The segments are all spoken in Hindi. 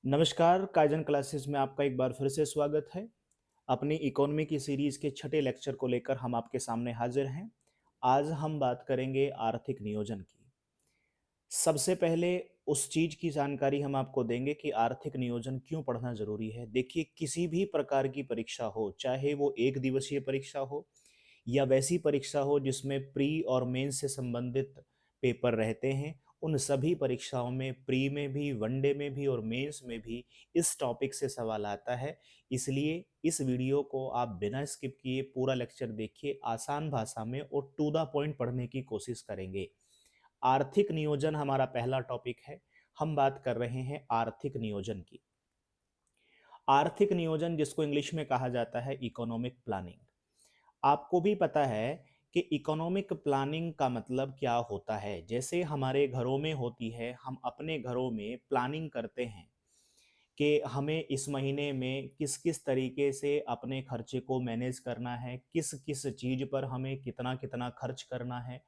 नमस्कार, काइजन क्लासेस में आपका एक बार फिर से स्वागत है। अपनी इकोनॉमी की सीरीज के छठे लेक्चर को लेकर हम आपके सामने हाजिर हैं। आज हम बात करेंगे आर्थिक नियोजन की। सबसे पहले उस चीज की जानकारी हम आपको देंगे कि आर्थिक नियोजन क्यों पढ़ना जरूरी है। देखिए, किसी भी प्रकार की परीक्षा हो, चाहे वो एक दिवसीय परीक्षा हो या वैसी परीक्षा हो जिसमें प्री और मेंस से संबंधित पेपर रहते हैं, उन सभी परीक्षाओं में प्री में भी, वनडे में भी और मेंस में भी इस टॉपिक से सवाल आता है। इसलिए इस वीडियो को आप बिना स्किप किए पूरा लेक्चर देखिए, आसान भाषा में और टू द पॉइंट पढ़ने की कोशिश करेंगे। आर्थिक नियोजन हमारा पहला टॉपिक है। हम बात कर रहे हैं आर्थिक नियोजन की। आर्थिक नियोजन जिसको इंग्लिश में कहा जाता है इकोनॉमिक प्लानिंग। आपको भी पता है कि इकोनॉमिक प्लानिंग का मतलब क्या होता है। जैसे हमारे घरों में होती है, हम अपने घरों में प्लानिंग करते हैं कि हमें इस महीने में किस किस तरीके से अपने खर्चे को मैनेज करना है, किस किस चीज़ पर हमें कितना कितना खर्च करना है।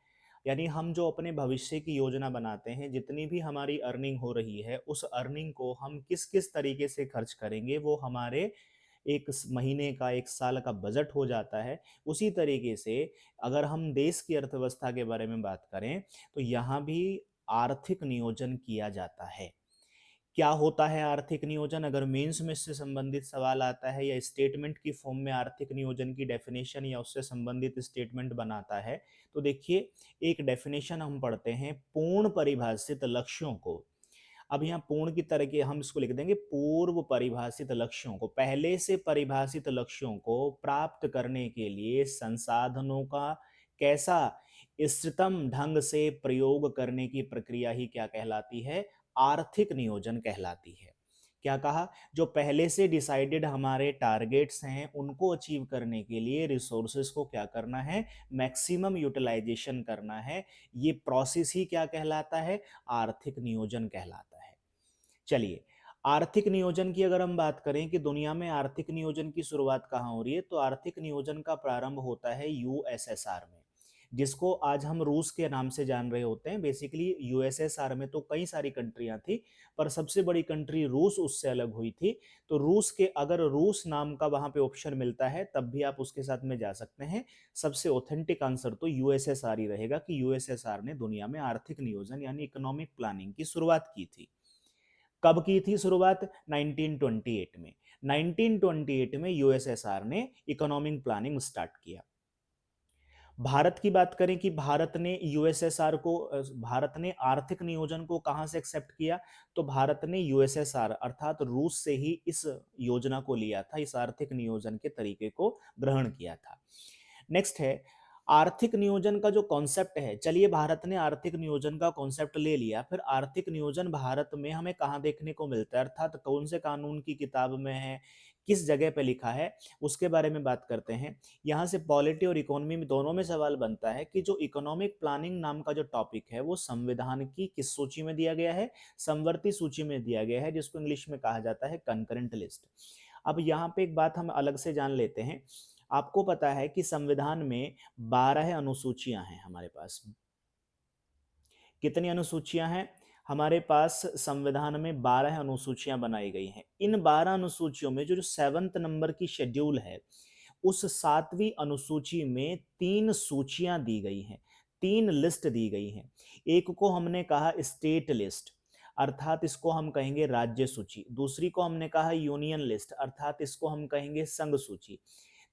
यानी हम जो अपने भविष्य की योजना बनाते हैं, जितनी भी हमारी अर्निंग हो रही है, उस अर्निंग को हम किस किस तरीके से खर्च करेंगे, वो हमारे एक महीने का, एक साल का बजट हो जाता है। उसी तरीके से अगर हम देश की अर्थव्यवस्था के बारे में बात करें, तो यहाँ भी आर्थिक नियोजन किया जाता है। क्या होता है आर्थिक नियोजन? अगर मेंस में इससे संबंधित सवाल आता है या स्टेटमेंट की फॉर्म में आर्थिक नियोजन की डेफिनेशन या उससे संबंधित स्टेटमेंट बनाता है, तो देखिए, एक डेफिनेशन हम पढ़ते हैं, पूर्ण परिभाषित लक्ष्यों को। अब यहाँ पूर्ण की तरह के हम इसको लिख देंगे, पूर्व परिभाषित लक्ष्यों को, पहले से परिभाषित लक्ष्यों को प्राप्त करने के लिए संसाधनों का कैसा इष्टतम ढंग से प्रयोग करने की प्रक्रिया ही क्या कहलाती है? आर्थिक नियोजन कहलाती है। क्या कहा? जो पहले से डिसाइडेड हमारे टारगेट्स हैं, उनको अचीव करने के लिए रिसोर्सेज को क्या करना है? मैक्सिमम यूटिलाइजेशन करना है। ये प्रोसेस ही क्या कहलाता है? आर्थिक नियोजन कहलाता है। चलिए, आर्थिक नियोजन की अगर हम बात करें कि दुनिया में आर्थिक नियोजन की शुरुआत कहाँ हो रही है, तो आर्थिक नियोजन का प्रारंभ होता है यूएसएसआर में, जिसको आज हम रूस के नाम से जान रहे होते हैं। बेसिकली यूएसएसआर में तो कई सारी कंट्रियां थी, पर सबसे बड़ी कंट्री रूस उससे अलग हुई थी। तो रूस के, अगर रूस नाम का वहां पे ऑप्शन मिलता है, तब भी आप उसके साथ में जा सकते हैं। सबसे ऑथेंटिक आंसर तो यूएसएसआर ही रहेगा कि यूएसएसआर ने दुनिया में आर्थिक नियोजन यानी इकोनॉमिक प्लानिंग की शुरुआत की थी। कब की थी शुरुआत? 1928 में। 1928 में यूएसएसआर ने इकोनॉमिक प्लानिंग स्टार्ट किया। भारत की बात करें कि भारत ने यूएसएसआर को, भारत ने आर्थिक नियोजन को कहां से एक्सेप्ट किया, तो भारत ने यूएसएसआर अर्थात रूस से ही इस योजना को लिया था, इस आर्थिक नियोजन के तरीके को ग्रहण किया था। नेक्स्ट है आर्थिक नियोजन का जो कॉन्सेप्ट है। चलिए, भारत ने आर्थिक नियोजन का कॉन्सेप्ट ले लिया, फिर आर्थिक नियोजन भारत में हमें कहाँ देखने को मिलता है, अर्थात कौन से कानून की किताब में है, किस जगह पे लिखा है, उसके बारे में बात करते हैं। यहाँ से पॉलिटी और इकोनॉमी में दोनों में सवाल बनता है कि जो इकोनॉमिक प्लानिंग नाम का जो टॉपिक है, वो संविधान की किस सूची में दिया गया है? समवर्ती सूची में दिया गया है, जिसको इंग्लिश में कहा जाता है कंकरेंट लिस्ट। अब यहाँ पे एक बात हम अलग से जान लेते हैं। आपको पता है कि संविधान में 12 अनुसूचियां हैं हमारे पास। कितनी अनुसूचियां हैं हमारे पास? संविधान में 12 अनुसूचियां बनाई गई हैं। इन 12 अनुसूचियों में जो 7th नंबर की शेड्यूल है, उस 7वीं अनुसूची में 3 सूचियां दी गई हैं, 3 लिस्ट दी गई हैं। एक को हमने कहा स्टेट लिस्ट, अर्थात इसको हम कहेंगे राज्य सूची। दूसरी को हमने कहा यूनियन लिस्ट, अर्थात इसको हम कहेंगे संघ सूची।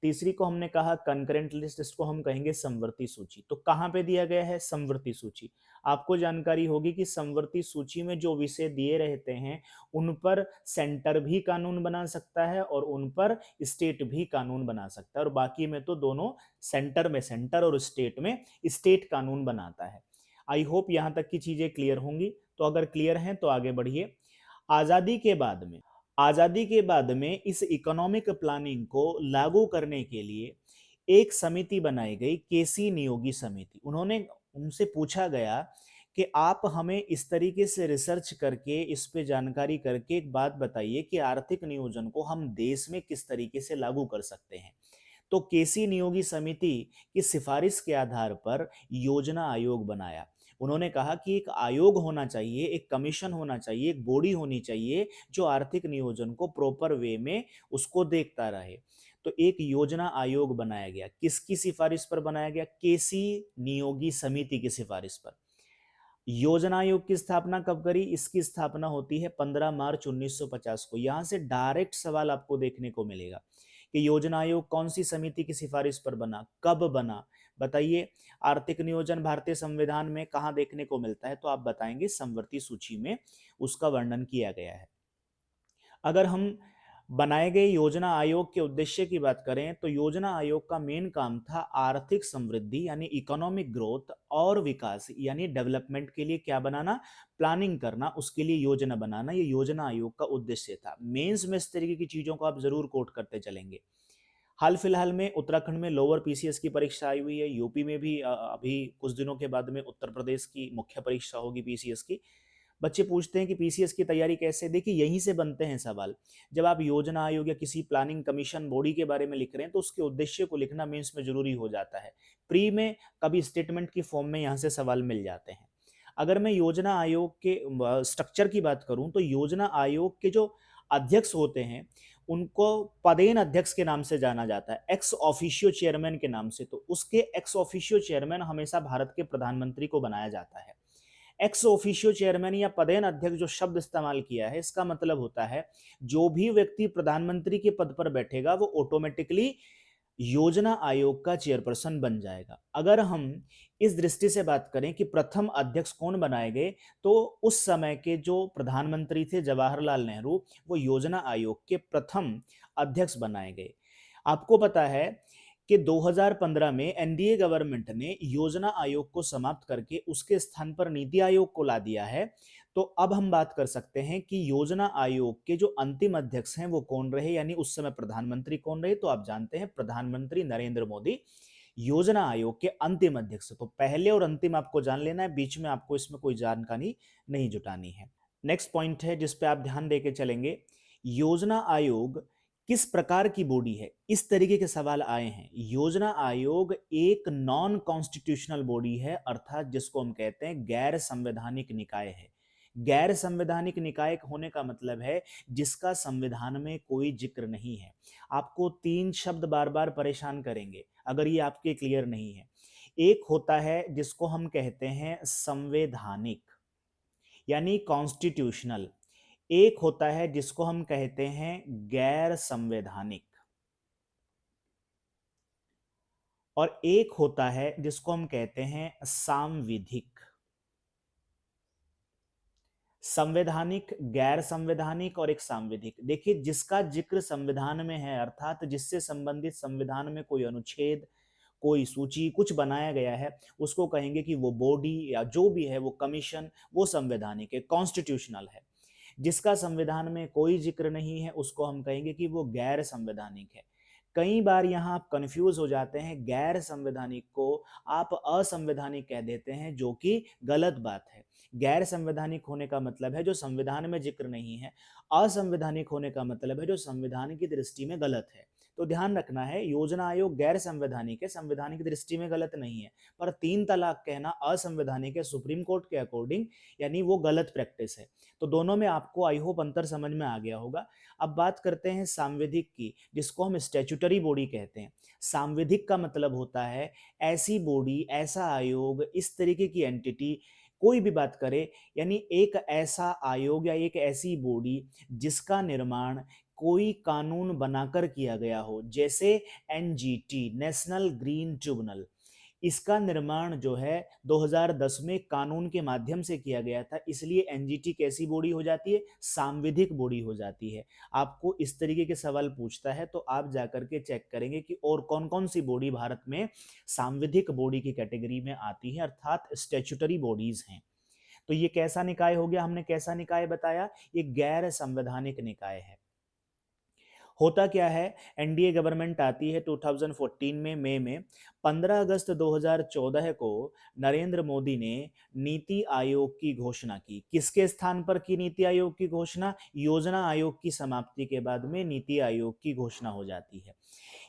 तीसरी को हमने कहा कंकरेंट लिस्ट, इसको हम कहेंगे समवर्ती सूची। तो कहाँ पे दिया गया है? समवर्ती सूची। आपको जानकारी होगी कि समवर्ती सूची में जो विषय दिए रहते हैं, उन पर सेंटर भी कानून बना सकता है और उन पर स्टेट भी कानून बना सकता है, और बाकी में तो दोनों, सेंटर में सेंटर और स्टेट में स्टेट कानून बनाता है। आई होप यहां तक की चीजें क्लियर होंगी। तो अगर क्लियर हैं तो आगे बढ़िए। आजादी के बाद में, आजादी के बाद में इस इकोनॉमिक प्लानिंग को लागू करने के लिए एक समिति बनाई गई, केसी नियोगी समिति। उन्होंने, उनसे पूछा गया कि आप हमें इस तरीके से रिसर्च करके, इस पे जानकारी करके एक बात बताइए कि आर्थिक नियोजन को हम देश में किस तरीके से लागू कर सकते हैं। तो केसी नियोगी समिति की सिफारिश के आधार पर योजना आयोग बनाया। उन्होंने कहा कि एक आयोग होना चाहिए, एक कमीशन होना चाहिए, एक बॉडी होनी चाहिए जो आर्थिक नियोजन को प्रॉपर वे में उसको देखता रहे। तो एक योजना आयोग बनाया गया। किसकी सिफारिश पर बनाया गया? केसी नियोगी समिति की सिफारिश पर। योजना आयोग की स्थापना कब करी? इसकी स्थापना होती है 15 मार्च 1950 को। यहां से डायरेक्ट सवाल आपको देखने को मिलेगा कि योजना आयोग कौन सी समिति की सिफारिश पर बना, कब बना, बताइए। आर्थिक नियोजन भारतीय संविधान में कहां देखने को मिलता है? तो आप बताएंगे समवर्ती सूची में उसका वर्णन किया गया है। अगर हम बनाए गए योजना आयोग के उद्देश्य की बात करें तो योजना आयोग का मेन काम था आर्थिक समृद्धि यानी इकोनॉमिक ग्रोथ और विकास यानी डेवलपमेंट के लिए क्या बनाना? प्लानिंग करना, उसके लिए योजना बनाना। ये योजना आयोग का उद्देश्य था। मेंस में इस तरीके की चीजों को आप जरूर कोट करते चलेंगे। हाल फिलहाल में उत्तराखंड में लोअर पीसीएस की परीक्षा आई हुई है। यूपी में भी अभी कुछ दिनों के बाद में उत्तर प्रदेश की मुख्य परीक्षा होगी पीसीएस की। बच्चे पूछते हैं कि पीसीएस की तैयारी कैसे? देखिए, यहीं से बनते हैं सवाल। जब आप योजना आयोग या किसी प्लानिंग कमीशन बॉडी के बारे में लिख रहे हैं तो उसके उद्देश्य को लिखना मेंस में जरूरी हो जाता है। प्री में कभी स्टेटमेंट की फॉर्म में यहाँ से सवाल मिल जाते हैं। अगर मैं योजना आयोग के स्ट्रक्चर की बात करूं तो योजना आयोग के जो अध्यक्ष होते हैं उनको पदेन अध्यक्ष के नाम से जाना जाता है, एक्स ऑफिशियो चेयरमैन के नाम से। तो उसके एक्स ऑफिशियो चेयरमैन हमेशा भारत के प्रधानमंत्री को बनाया जाता है। एक्स ऑफिशियो चेयरमैन या पदेन अध्यक्ष जो शब्द इस्तेमाल किया है, इसका मतलब होता है जो भी व्यक्ति प्रधानमंत्री के पद पर बैठेगा वो ऑटोमेटिकली योजना आयोग का चेयरपर्सन बन जाएगा। अगर हम इस दृष्टि से बात करें कि प्रथम अध्यक्ष कौन बनाए गए, तो उस समय के जो प्रधानमंत्री थे जवाहरलाल नेहरू, वो योजना आयोग के प्रथम अध्यक्ष बनाए गए। आपको पता है कि 2015 में एनडीए गवर्नमेंट ने योजना आयोग को समाप्त करके उसके स्थान पर नीति आयोग को ला दिया है। तो अब हम बात कर सकते हैं कि योजना आयोग के जो अंतिम अध्यक्ष हैं वो कौन रहे, यानी उस समय प्रधानमंत्री कौन रहे? तो आप जानते हैं प्रधानमंत्री नरेंद्र मोदी योजना आयोग के अंतिम अध्यक्ष। तो पहले और अंतिम आपको जान लेना है, बीच में आपको इसमें कोई जानकारी नहीं जुटानी है। नेक्स्ट पॉइंट है जिस पे आप ध्यान देके चलेंगे, योजना आयोग किस प्रकार की बॉडी है? इस तरीके के सवाल आए हैं। योजना आयोग एक नॉन कॉन्स्टिट्यूशनल बॉडी है, अर्थात जिसको हम कहते हैं गैर संवैधानिक निकाय है। गैर संवैधानिक निकाय होने का मतलब है जिसका संविधान में कोई जिक्र नहीं है। आपको तीन शब्द बार बार परेशान करेंगे अगर ये आपके क्लियर नहीं है। एक होता है जिसको हम कहते हैं संवैधानिक यानी कॉन्स्टिट्यूशनल, एक होता है जिसको हम कहते हैं गैर संवैधानिक, और एक होता है जिसको हम कहते हैं सांविधिक। संवैधानिक, गैर संवैधानिक और एक सांविधिक। देखिए, जिसका जिक्र संविधान में है अर्थात जिससे संबंधित संविधान में कोई अनुच्छेद, कोई सूची, कुछ बनाया गया है, उसको कहेंगे कि वो बॉडी या जो भी है वो कमीशन, वो संवैधानिक है, कॉन्स्टिट्यूशनल है। जिसका संविधान में कोई जिक्र नहीं है उसको हम कहेंगे कि वो गैर संवैधानिक है। कई बार यहाँ आप कंफ्यूज हो जाते हैं, गैर संवैधानिक को आप असंवैधानिक कह देते हैं, जो कि गलत बात है। गैर संवैधानिक होने का मतलब है जो संविधान में जिक्र नहीं है, असंवैधानिक होने का मतलब है जो संविधान की दृष्टि में गलत है। तो ध्यान रखना है, योजना आयोग गैर संवैधानिक है, संविधान की दृष्टि में गलत नहीं है। पर तीन तलाक कहना असंवैधानिक है सुप्रीम कोर्ट के अकॉर्डिंग, यानी वो गलत प्रैक्टिस है। तो दोनों में आपको आई होप अंतर समझ में आ गया होगा। अब बात करते हैं सांविधिक की, जिसको हम स्टैट्यूटरी बॉडी कहते हैं। सांविधिक का मतलब होता है ऐसी बॉडी, ऐसा आयोग, इस तरीके की एंटिटी, कोई भी बात करे, यानी एक ऐसा आयोग या एक ऐसी बॉडी जिसका निर्माण कोई कानून बनाकर किया गया हो, जैसे एनजीटी, नेशनल ग्रीन ट्रिब्यूनल। इसका निर्माण जो है 2010 में कानून के माध्यम से किया गया था, इसलिए एनजीटी कैसी बॉडी हो जाती है? सांविधिक बॉडी हो जाती है। आपको इस तरीके के सवाल पूछता है तो आप जाकर के चेक करेंगे कि और कौन कौन सी बॉडी भारत में सांविधिक बॉडी की कैटेगरी में आती है, अर्थात स्टैट्यूटरी बॉडीज हैं। तो ये कैसा निकाय हो गया? हमने कैसा निकाय बताया? ये गैर संवैधानिक निकाय है। होता क्या है, एनडीए गवर्नमेंट आती है 2014 में मई में। 15 अगस्त 2014 को नरेंद्र मोदी ने नीति आयोग की घोषणा की। किसके स्थान पर की नीति आयोग की घोषणा? योजना आयोग की समाप्ति के बाद में नीति आयोग की घोषणा हो जाती है।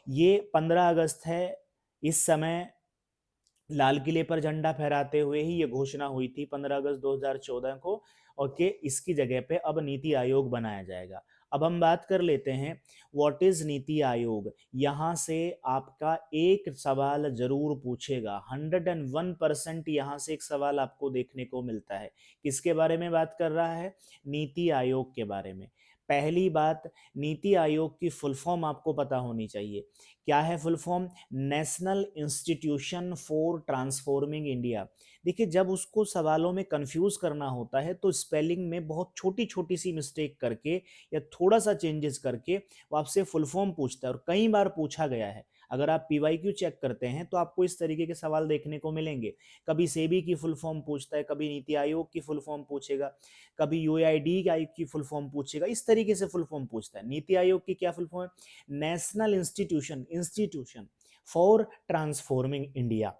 ये 15 अगस्त है। इस समय लाल किले पर झंडा फहराते हुए ही ये घोषणा हुई थी 15 अगस्त 2014 को, और कि इसकी जगह पे अब नीति आयोग बनाया जाएगा। अब हम बात कर लेते हैं व्हाट इज नीति आयोग। यहाँ से आपका एक सवाल जरूर पूछेगा, 101% यहाँ से एक सवाल आपको देखने को मिलता है। किसके बारे में बात कर रहा है? नीति आयोग के बारे में। पहली बात, नीति आयोग की फुल फॉर्म आपको पता होनी चाहिए। क्या है full form? National institution for transforming India. देखिए, जब उसको सवालों में कंफ्यूज करना होता है तो स्पेलिंग में बहुत छोटी छोटी सी मिस्टेक करके या थोड़ा सा चेंजेस करके वो आपसे फुल फॉर्म पूछता है, और कई बार पूछा गया है। अगर आप पीवाईक्यू चेक करते हैं तो आपको इस तरीके के सवाल देखने को मिलेंगे। कभी सेबी की फुल फॉर्म पूछता है, कभी नीति आयोग की फुल फॉर्म पूछेगा, कभी यूआईडी की फुल फॉर्म पूछेगा, इस तरीके से फुल फॉर्म पूछता है। नीति आयोग की क्या फुल फॉर्म है? National institution for transforming India.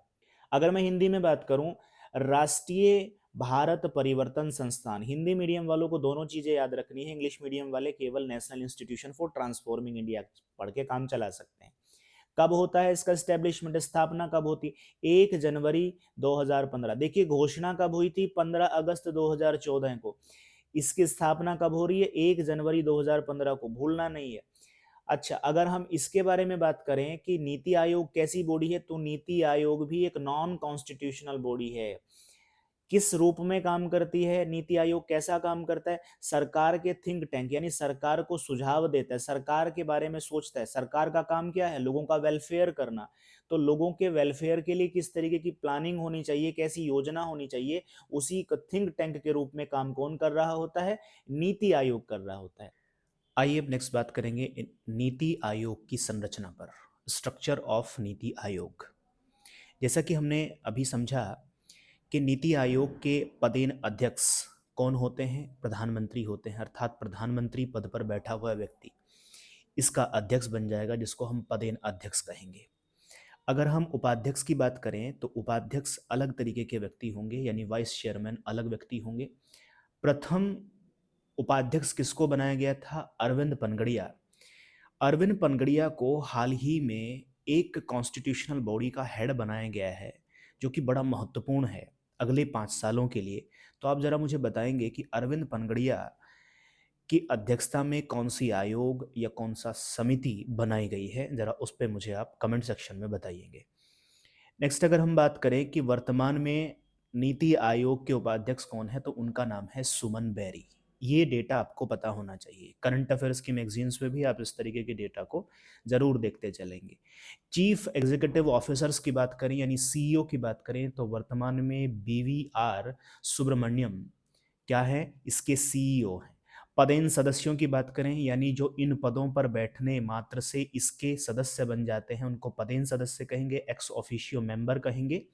अगर मैं हिंदी में बात करूं, राष्ट्रीय भारत परिवर्तन संस्थान। हिंदी मीडियम वालों को दोनों चीजें याद रखनी है, इंग्लिश मीडियम वाले केवल national institution for transforming India पढ़ के काम चला सकते हैं। कब होता है इसका स्टैब्लिशमेंट, स्थापना कब होती? 1 जनवरी 2015। देखिए, घोषणा कब हुई थी? 15 अगस्त 2014 को। इसकी स्थापना कब हो रही है? 1 जनवरी 2015 को, भूलना नहीं है। अच्छा, अगर हम इसके बारे में बात करें कि नीति आयोग कैसी बॉडी है, तो नीति आयोग भी एक नॉन कॉन्स्टिट्यूशनल बॉडी है। किस रूप में काम करती है नीति आयोग? कैसा काम करता है? सरकार के थिंक टैंक, यानी सरकार को सुझाव देता है, सरकार के बारे में सोचता है। सरकार का काम क्या है? लोगों का वेलफेयर करना। तो लोगों के वेलफेयर के लिए किस तरीके की प्लानिंग होनी चाहिए, कैसी योजना होनी चाहिए, उसी थिंक टैंक के रूप में काम कौन कर रहा होता है? नीति आयोग कर रहा होता है। आइए अब नेक्स्ट बात करेंगे नीति आयोग की संरचना पर, स्ट्रक्चर ऑफ नीति आयोग। जैसा कि हमने अभी समझा कि नीति आयोग के पदेन अध्यक्ष कौन होते हैं? प्रधानमंत्री होते हैं, अर्थात प्रधानमंत्री पद पर बैठा हुआ व्यक्ति इसका अध्यक्ष बन जाएगा, जिसको हम पदेन अध्यक्ष कहेंगे। अगर हम उपाध्यक्ष की बात करें तो उपाध्यक्ष अलग तरीके के व्यक्ति होंगे, यानी वाइस चेयरमैन अलग व्यक्ति होंगे। प्रथम उपाध्यक्ष किसको बनाया गया था? अरविंद पनगड़िया। अरविंद पनगड़िया को हाल ही में एक कॉन्स्टिट्यूशनल बॉडी का हेड बनाया गया है, जो कि बड़ा महत्वपूर्ण है अगले 5 सालों के लिए। तो आप जरा मुझे बताएंगे कि अरविंद पनगड़िया की अध्यक्षता में कौन सी आयोग या कौन सा समिति बनाई गई है, जरा उस पर मुझे आप कमेंट सेक्शन में बताइएगा। नेक्स्ट, अगर हम बात करें कि वर्तमान में नीति आयोग के उपाध्यक्ष कौन है, तो उनका नाम है सुमन बेरी। ये डेटा आपको पता होना चाहिए, करंट अफेयर्स की मैगजीन्स में भी आप इस तरीके के डेटा को जरूर देखते चलेंगे। चीफ एग्जीक्यूटिव ऑफिसर्स की बात करें, यानी सीईओ की बात करें, तो वर्तमान में बीवीआर सुब्रमण्यम क्या है? इसके सीईओ हैं। पदेन सदस्यों की बात करें, यानी जो इन पदों पर बैठने मात्र से इसके सदस्य बन जाते हैं, उनको पदेन सदस्य कहेंगे, एक्स ऑफिशियो मेंबर कहेंगे।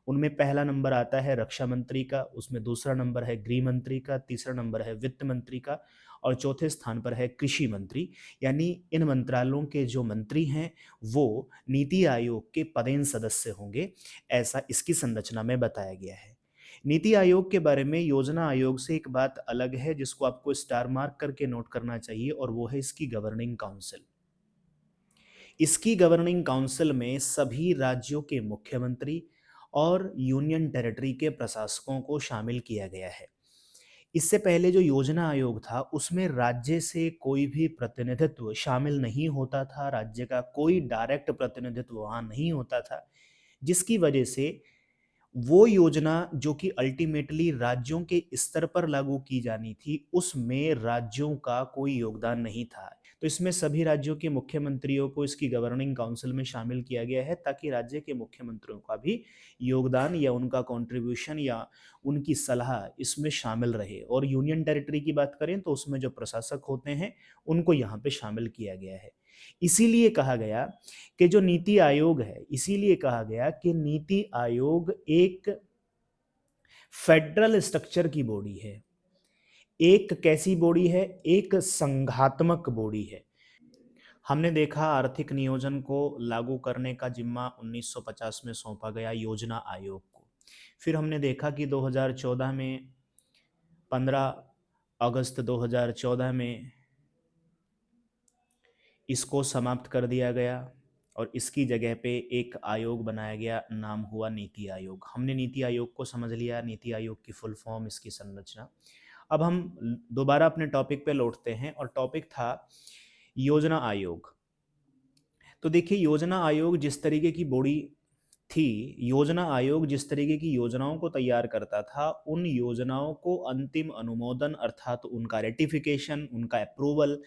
उनमें पहला नंबर आता है रक्षा मंत्री का, उसमें दूसरा नंबर है गृह मंत्री का, तीसरा नंबर है वित्त मंत्री का, और चौथे स्थान पर है कृषि मंत्री। यानी इन मंत्रालयों के जो मंत्री हैं वो नीति आयोग के पदेन सदस्य होंगे, ऐसा इसकी संरचना में बताया गया है। नीति आयोग के बारे में योजना आयोग से एक बात अलग है, जिसको आपको स्टार मार्क करके नोट करना चाहिए, और वो है इसकी गवर्निंग काउंसिल। इसकी गवर्निंग काउंसिल में सभी राज्यों के मुख्यमंत्री और यूनियन टेरिटरी के प्रशासकों को शामिल किया गया है। इससे पहले जो योजना आयोग था उसमें राज्य से कोई भी प्रतिनिधित्व शामिल नहीं होता था, राज्य का कोई डायरेक्ट प्रतिनिधित्व वहाँ नहीं होता था, जिसकी वजह से वो योजना जो कि अल्टीमेटली राज्यों के स्तर पर लागू की जानी थी, उसमें राज्यों का कोई योगदान नहीं था। तो इसमें सभी राज्यों के मुख्यमंत्रियों को इसकी गवर्निंग काउंसिल में शामिल किया गया है, ताकि राज्य के मुख्यमंत्रियों का भी योगदान या उनका कंट्रीब्यूशन या उनकी सलाह इसमें शामिल रहे। और यूनियन टेरिटरी की बात करें तो उसमें जो प्रशासक होते हैं उनको यहाँ पे शामिल किया गया है। इसीलिए कहा गया कि जो नीति आयोग है, इसीलिए कहा गया कि नीति आयोग एक फेडरल स्ट्रक्चर की बॉडी है। एक कैसी बॉडी है? एक संघात्मक बॉडी है। हमने देखा आर्थिक नियोजन को लागू करने का जिम्मा 1950 में सौंपा गया योजना आयोग को। फिर हमने देखा कि 2014 में 15 अगस्त 2014 में इसको समाप्त कर दिया गया, और इसकी जगह पे एक आयोग बनाया गया, नाम हुआ नीति आयोग। हमने नीति आयोग को समझ लिया, नीति आयोग की फुल फॉर्म, इसकी संरचना। अब हम दोबारा अपने टॉपिक पे लौटते हैं और टॉपिक था योजना आयोग। तो देखिए, योजना आयोग जिस तरीके की बॉडी थी, योजना आयोग जिस तरीके की योजनाओं को तैयार करता था, उन योजनाओं को अंतिम अनुमोदन अर्थात उनका रेटिफिकेशन, उनका अप्रूवल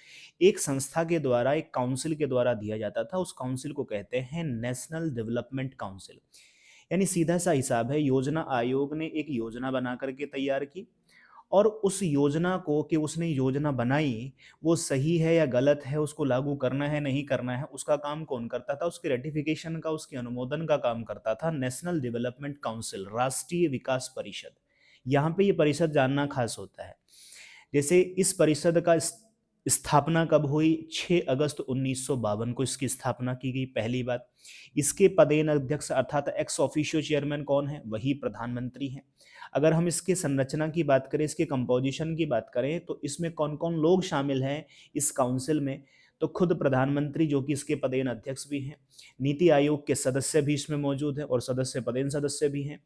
एक संस्था के द्वारा, एक काउंसिल के द्वारा दिया जाता था। उस काउंसिल को कहते हैं नेशनल डेवलपमेंट काउंसिल। यानी सीधा सा हिसाब है, योजना आयोग ने एक योजना बना करके तैयार की और उस योजना को, कि उसने योजना बनाई वो सही है या गलत है, उसको लागू करना है नहीं करना है, उसका काम कौन करता था? उसके रेटिफिकेशन का, उसके अनुमोदन का काम करता था नेशनल डेवलपमेंट काउंसिल, राष्ट्रीय विकास परिषद। यहाँ पे ये परिषद जानना खास होता है। जैसे इस परिषद का स्थापना कब हुई? 6 अगस्त 1952 को इसकी स्थापना की गई, पहली बात। इसके पदेन अध्यक्ष अर्थात एक्स ऑफिशियो चेयरमैन कौन है? वही प्रधानमंत्री हैं। अगर हम इसके संरचना की बात करें, इसके कंपोजिशन की बात करें, तो इसमें कौन कौन लोग शामिल हैं इस काउंसिल में? तो खुद प्रधानमंत्री, जो कि इसके पदेन अध्यक्ष भी हैं। नीति आयोग के सदस्य भी इसमें मौजूद हैं और सदस्य पदेन सदस्य भी हैं।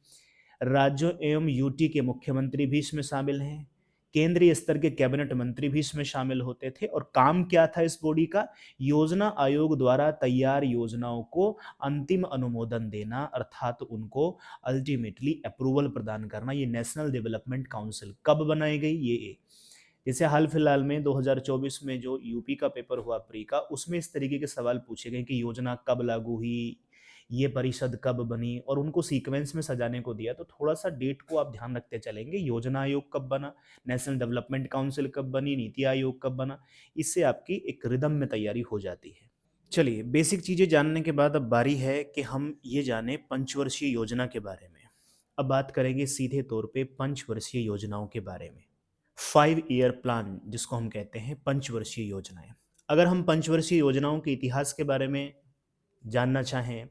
राज्यों एवं यूटी के मुख्यमंत्री भी इसमें शामिल हैं। केंद्रीय स्तर के कैबिनेट मंत्री भी इसमें शामिल होते थे। और काम क्या था इस बॉडी का? योजना आयोग द्वारा तैयार योजनाओं को अंतिम अनुमोदन देना, अर्थात उनको अल्टीमेटली अप्रूवल प्रदान करना। ये नेशनल डेवलपमेंट काउंसिल कब बनाई गई? ये जैसे हाल फिलहाल में 2024 में जो यूपी का पेपर हुआ प्री का, उसमें इस तरीके के सवाल पूछे गए कि योजना कब लागू हुई, ये परिषद कब बनी, और उनको सीक्वेंस में सजाने को दिया। तो थोड़ा सा डेट को आप ध्यान रखते चलेंगे, योजना आयोग कब बना, नेशनल डेवलपमेंट काउंसिल कब बनी, नीति आयोग कब बना, इससे आपकी एक रिदम में तैयारी हो जाती है। चलिए, बेसिक चीज़ें जानने के बाद अब बारी है कि हम ये जाने पंचवर्षीय योजना के बारे में। अब बात करेंगे सीधे तौर पे पंचवर्षीय योजनाओं के बारे में। 5 ईयर प्लान जिसको हम कहते हैं, पंचवर्षीय योजनाएं। अगर हम पंचवर्षीय योजनाओं के इतिहास के बारे में जानना चाहें,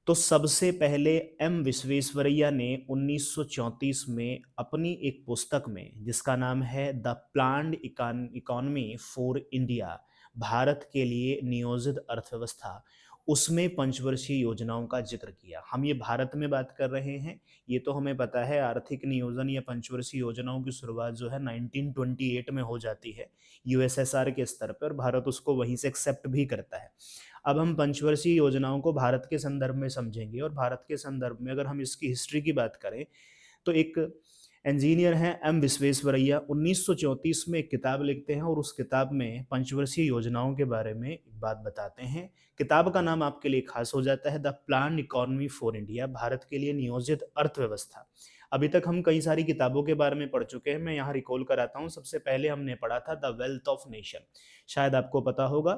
तो सबसे पहले एम विश्वेश्वरैया ने 1934 में अपनी एक पुस्तक में, जिसका नाम है the planned economy for India, Bharat के लिए नियोजित अर्थव्यवस्था, उसमें पंचवर्षीय योजनाओं का जिक्र किया। हम ये भारत में बात कर रहे हैं, ये तो हमें पता है आर्थिक नियोजन या पंचवर्षीय योजनाओं की शुरुआत जो है 1928 में हो जाती है यूएसएसआर के स्तर पर, और भारत उसको वहीं से एक्सेप्ट भी करता है। अब हम पंचवर्षीय योजनाओं को भारत के संदर्भ में समझेंगे, और भारत के संदर्भ में अगर हम इसकी हिस्ट्री की बात करें, तो एक इंजीनियर हैं एम विश्वेश्वरैया, 1934 में एक किताब लिखते हैं और उस किताब में पंचवर्षीय योजनाओं के बारे में एक बात बताते हैं। किताब का नाम आपके लिए खास हो जाता है the plan economy for India, Bharat के लिए नियोजित अर्थव्यवस्था। अभी तक हम कई सारी किताबों के बारे में पढ़ चुके हैं, मैं यहाँ रिकॉल कराता हूँ। सबसे पहले हमने पढ़ा था द वेल्थ ऑफ नेशन, शायद आपको पता होगा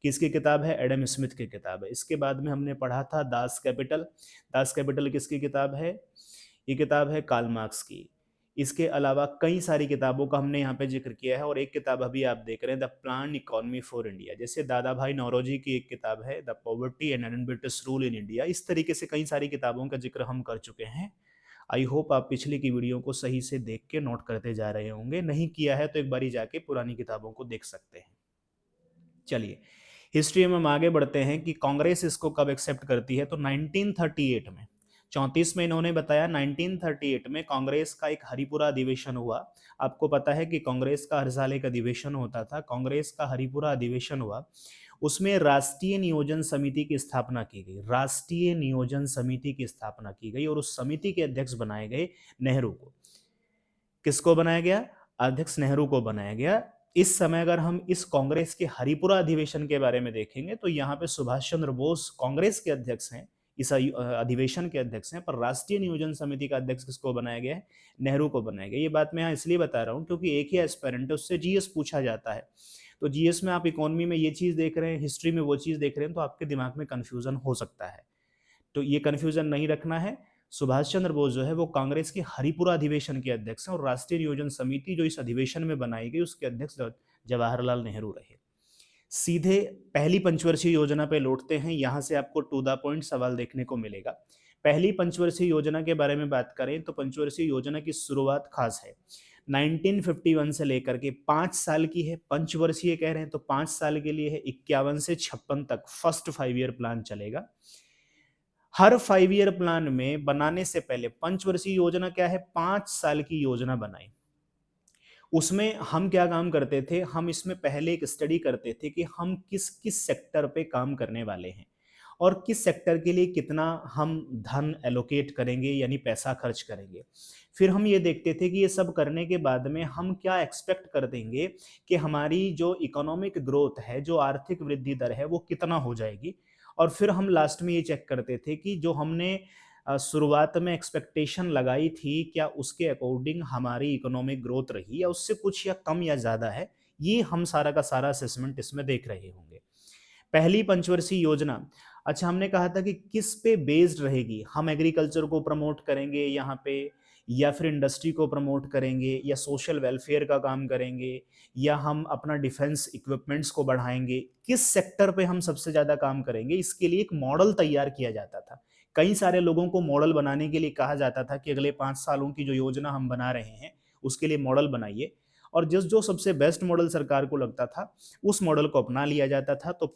किसकी किताब है, एडम स्मिथ की किताब है। इसके बाद में हमने पढ़ा था दास कैपिटल। दास कैपिटल किसकी किताब है? ये किताब है कार्ल मार्क्स की। इसके अलावा कई सारी किताबों का हमने यहाँ पे जिक्र किया है, और एक किताब अभी आप देख रहे हैं the plan economy for India. जैसे दादा भाई नौरोजी की एक किताब है the poverty and unambitious rule in India. इस तरीके से कई सारी किताबों का जिक्र हम कर चुके हैं। आई होप आप पिछली की वीडियो को सही से देख के नोट करते जा रहे होंगे, नहीं किया है तो एक बारी जाके पुरानी किताबों को देख सकते हैं। चलिए, हिस्ट्री में हम आगे बढ़ते हैं कि कांग्रेस इसको कब एक्सेप्ट करती है। तो 1938 में, 34 में इन्होंने बताया, 1938 में कांग्रेस का एक हरिपुरा अधिवेशन हुआ। आपको पता है कि कांग्रेस का हर साल एक अधिवेशन होता था, कांग्रेस का हरिपुरा अधिवेशन हुआ। उसमें राष्ट्रीय नियोजन समिति की स्थापना की गई, राष्ट्रीय नियोजन समिति की स्थापना की गई, और उस समिति के अध्यक्ष बनाए गए नेहरू को। किसको बनाया गया? अध्यक्ष नेहरू को बनाया गया। इस समय अगर हम इस कांग्रेस के हरिपुरा अधिवेशन के बारे में देखेंगे, तो यहाँ पे सुभाष चंद्र बोस कांग्रेस के अध्यक्ष हैं, इस अधिवेशन के अध्यक्ष हैं, पर राष्ट्रीय नियोजन समिति का अध्यक्ष किसको बनाया गया है? नेहरू को बनाया गया। ये बात मैं यहाँ इसलिए बता रहा हूँ क्योंकि एक ही एस्पिरेंट है, उससे जीएस पूछा जाता है। तो जीएस में आप इकोनॉमी में ये चीज़ देख रहे हैं, हिस्ट्री में वो चीज़ देख रहे हैं, तो आपके दिमाग में कन्फ्यूजन हो सकता है। तो ये कन्फ्यूजन नहीं रखना है। सुभाष चंद्र बोस जो है वो कांग्रेस के हरिपुरा अधिवेशन के अध्यक्ष हैं, और राष्ट्रीय नियोजन समिति जो इस अधिवेशन में बनाई गई उसके अध्यक्ष जवाहरलाल नेहरू रहे। सीधे पहली पंचवर्षीय योजना पे लौटते हैं। यहां से आपको टू द पॉइंट सवाल देखने को मिलेगा। पहली पंचवर्षीय योजना के बारे में बात करें तो पंचवर्षीय योजना की शुरुआत खास है 1951 से लेकर के 5 साल की है, पंचवर्षीय कह रहे हैं तो 5 साल के लिए है, 51 से 56 तक फर्स्ट 5 ईयर प्लान चलेगा। हर 5 ईयर प्लान में बनाने से पहले पंचवर्षीय योजना क्या है, 5 साल की योजना बनाई। उसमें हम क्या काम करते थे, हम इसमें पहले एक स्टडी करते थे कि हम किस किस सेक्टर पे काम करने वाले हैं और किस सेक्टर के लिए कितना हम धन एलोकेट करेंगे, यानी पैसा खर्च करेंगे। फिर हम ये देखते थे कि ये सब करने के बाद में हम क्या एक्सपेक्ट कर देंगे कि हमारी जो इकोनॉमिक ग्रोथ है, जो आर्थिक वृद्धि दर है, वो कितना हो जाएगी। और फिर हम लास्ट में ये चेक करते थे कि जो हमने शुरुआत में एक्सपेक्टेशन लगाई थी, क्या उसके अकॉर्डिंग हमारी इकोनॉमिक ग्रोथ रही या उससे कुछ या कम या ज़्यादा है। ये हम सारा का सारा असेसमेंट इसमें देख रहे होंगे। पहली पंचवर्षीय योजना, अच्छा हमने कहा था कि किस पे बेस्ड रहेगी, हम एग्रीकल्चर को प्रमोट करेंगे यहाँ पे, या फिर इंडस्ट्री को प्रमोट करेंगे, या सोशल वेलफेयर का काम करेंगे, या हम अपना डिफेंस इक्विपमेंट्स को बढ़ाएंगे, किस सेक्टर पे हम सबसे ज़्यादा काम करेंगे। इसके लिए एक मॉडल तैयार किया जाता था। कई सारे लोगों को मॉडल बनाने के लिए कहा जाता था कि अगले 5 सालों की जो योजना हम बना रहे हैं उसके लिए मॉडल बनाइए, और जिस जो सबसे बेस्ट मॉडल सरकार को लगता था उस मॉडल को अपना लिया जाता था। तो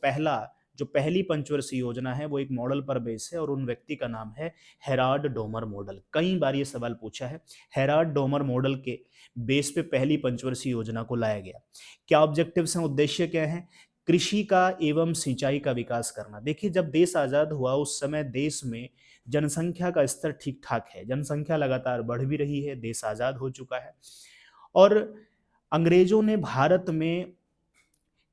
जो पहली पंचवर्षीय योजना है वो एक मॉडल पर बेस है, और उन व्यक्ति का नाम है हेराल्ड डोमर मॉडल। कई बार ये सवाल पूछा है। हेराल्ड डोमर मॉडल के बेस पे पहली पंचवर्षीय योजना को लाया गया। क्या ऑब्जेक्टिव्स हैं, उद्देश्य क्या है? कृषि का एवं सिंचाई का विकास करना। देखिए, जब देश आजाद हुआ उस समय देश में जनसंख्या का स्तर ठीक ठाक है, जनसंख्या लगातार बढ़ भी रही है, देश आजाद हो चुका है, और अंग्रेजों ने भारत में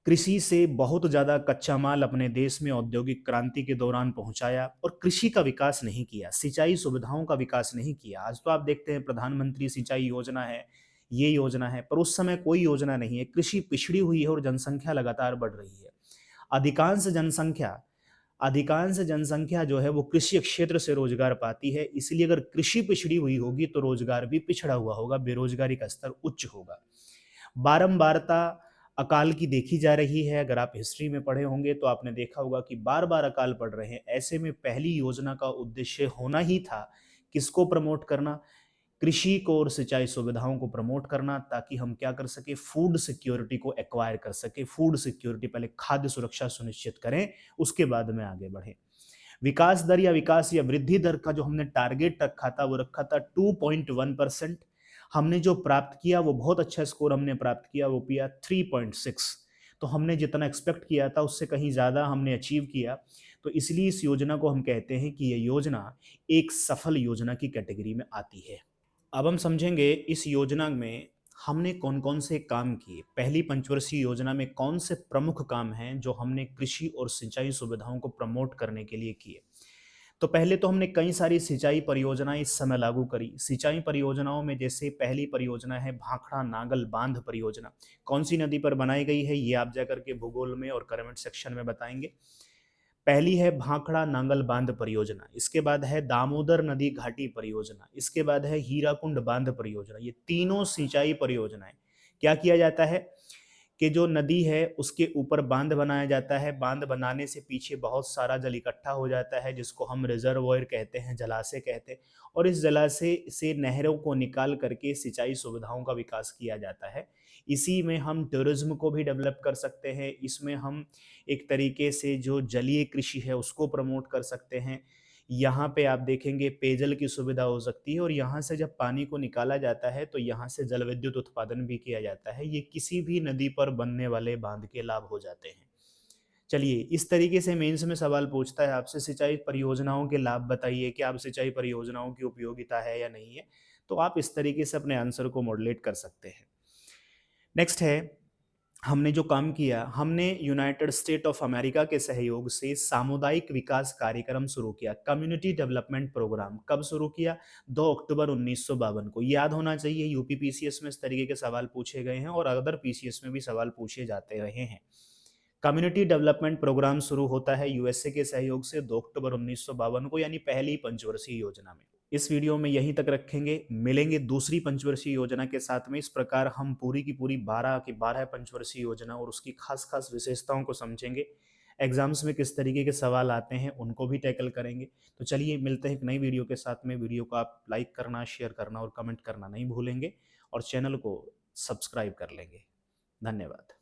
कृषि से बहुत ज़्यादा कच्चा माल अपने देश में औद्योगिक क्रांति के दौरान पहुंचाया, और कृषि का विकास नहीं किया, सिंचाई सुविधाओं का विकास नहीं किया। आज तो आप देखते हैं प्रधानमंत्री सिंचाई योजना है, ये योजना है, पर उस समय कोई योजना नहीं है। कृषि पिछड़ी हुई है और जनसंख्या लगातार बढ़ रही है। अधिकांश जनसंख्या अधिकांश जनसंख्या जो है वो कृषि क्षेत्र से रोजगार पाती है, इसलिए अगर कृषि पिछड़ी हुई होगी तो रोजगार भी पिछड़ा हुआ होगा, बेरोजगारी का स्तर उच्च होगा। बारंबारता अकाल की देखी जा रही है। अगर आप हिस्ट्री में पढ़े होंगे तो आपने देखा होगा कि बार बार अकाल पड़ रहे हैं। ऐसे में पहली योजना का उद्देश्य होना ही था किसको प्रमोट करना, कृषि को और सिंचाई सुविधाओं को प्रमोट करना, ताकि हम क्या कर सके, फूड सिक्योरिटी को एक्वायर कर सके। फूड सिक्योरिटी, पहले खाद्य सुरक्षा सुनिश्चित करें, उसके बाद में आगे बढ़े। विकास दर या विकास या वृद्धि दर का जो हमने टारगेट रखा था वो रखा था 2.1%। हमने जो प्राप्त किया वो बहुत अच्छा स्कोर हमने प्राप्त किया, वो किया 3.6। तो हमने जितना एक्सपेक्ट किया था उससे कहीं ज़्यादा हमने अचीव किया। तो इसलिए इस योजना को हम कहते हैं कि ये योजना एक सफल योजना की कैटेगरी में आती है। अब हम समझेंगे इस योजना में हमने कौन-कौन से काम किए। पहली पंचवर्षीय योजना में कौन से प्रमुख काम हैं जो हमने कृषि और सिंचाई सुविधाओं को प्रमोट करने के लिए किए। तो पहले तो हमने कई सारी सिंचाई परियोजनाएं इस समय लागू करी। सिंचाई परियोजनाओं में जैसे पहली परियोजना है भाखड़ा नागल बांध परियोजना। कौन सी नदी पर बनाई गई है ये आप जाकर के भूगोल में और करंट सेक्शन में बताएंगे। पहली है भाखड़ा नांगल बांध परियोजना, इसके बाद है दामोदर नदी घाटी परियोजना, इसके बाद है हीराकुंड बांध परियोजना। ये तीनों सिंचाई परियोजनाएं, क्या किया जाता है कि जो नदी है उसके ऊपर बांध बनाया जाता है। बांध बनाने से पीछे बहुत सारा जल इकट्ठा हो जाता है जिसको हम रिजर्वॉयर कहते हैं, जलाशय कहते हैं, और इस जलाशय से नहरों को निकाल करके सिंचाई सुविधाओं का विकास किया जाता है। इसी में हम टूरिज्म को भी डेवलप कर सकते हैं, इसमें हम एक तरीके से जो जलीय कृषि है उसको प्रमोट कर सकते हैं। यहाँ पे आप देखेंगे पेयजल की सुविधा हो सकती है, और यहाँ से जब पानी को निकाला जाता है तो यहाँ से जल विद्युत उत्पादन भी किया जाता है। ये किसी भी नदी पर बनने वाले बांध के लाभ हो जाते हैं। चलिए, इस तरीके से मेंस में सवाल पूछता है आपसे सिंचाई परियोजनाओं के लाभ बताइए, कि आप सिंचाई परियोजनाओं की उपयोगिता है या नहीं है। तो आप इस तरीके से अपने आंसर को मॉडलेट कर सकते हैं। नेक्स्ट है, हमने जो काम किया, हमने यूनाइटेड स्टेट ऑफ अमेरिका के सहयोग से सामुदायिक विकास कार्यक्रम शुरू किया। कम्युनिटी डेवलपमेंट प्रोग्राम कब शुरू किया? 2 अक्टूबर 1952 को। याद होना चाहिए, यूपी पीसीएस में इस तरीके के सवाल पूछे गए हैं और अदर पीसीएस में भी सवाल पूछे जाते रहे हैं। कम्युनिटी डेवलपमेंट प्रोग्राम शुरू होता है यूएसए के सहयोग से 2 अक्टूबर 1952 को, यानी पहली पंचवर्षीय योजना में। इस वीडियो में यहीं तक रखेंगे, मिलेंगे दूसरी पंचवर्षीय योजना के साथ में। इस प्रकार हम पूरी की पूरी 12 की 12 पंचवर्षीय योजना और उसकी खास खास विशेषताओं को समझेंगे। एग्जाम्स में किस तरीके के सवाल आते हैं उनको भी टैकल करेंगे। तो चलिए मिलते हैं एक नई वीडियो के साथ में। वीडियो को आप लाइक करना, शेयर करना और कमेंट करना नहीं भूलेंगे, और चैनल को सब्सक्राइब कर लेंगे। धन्यवाद।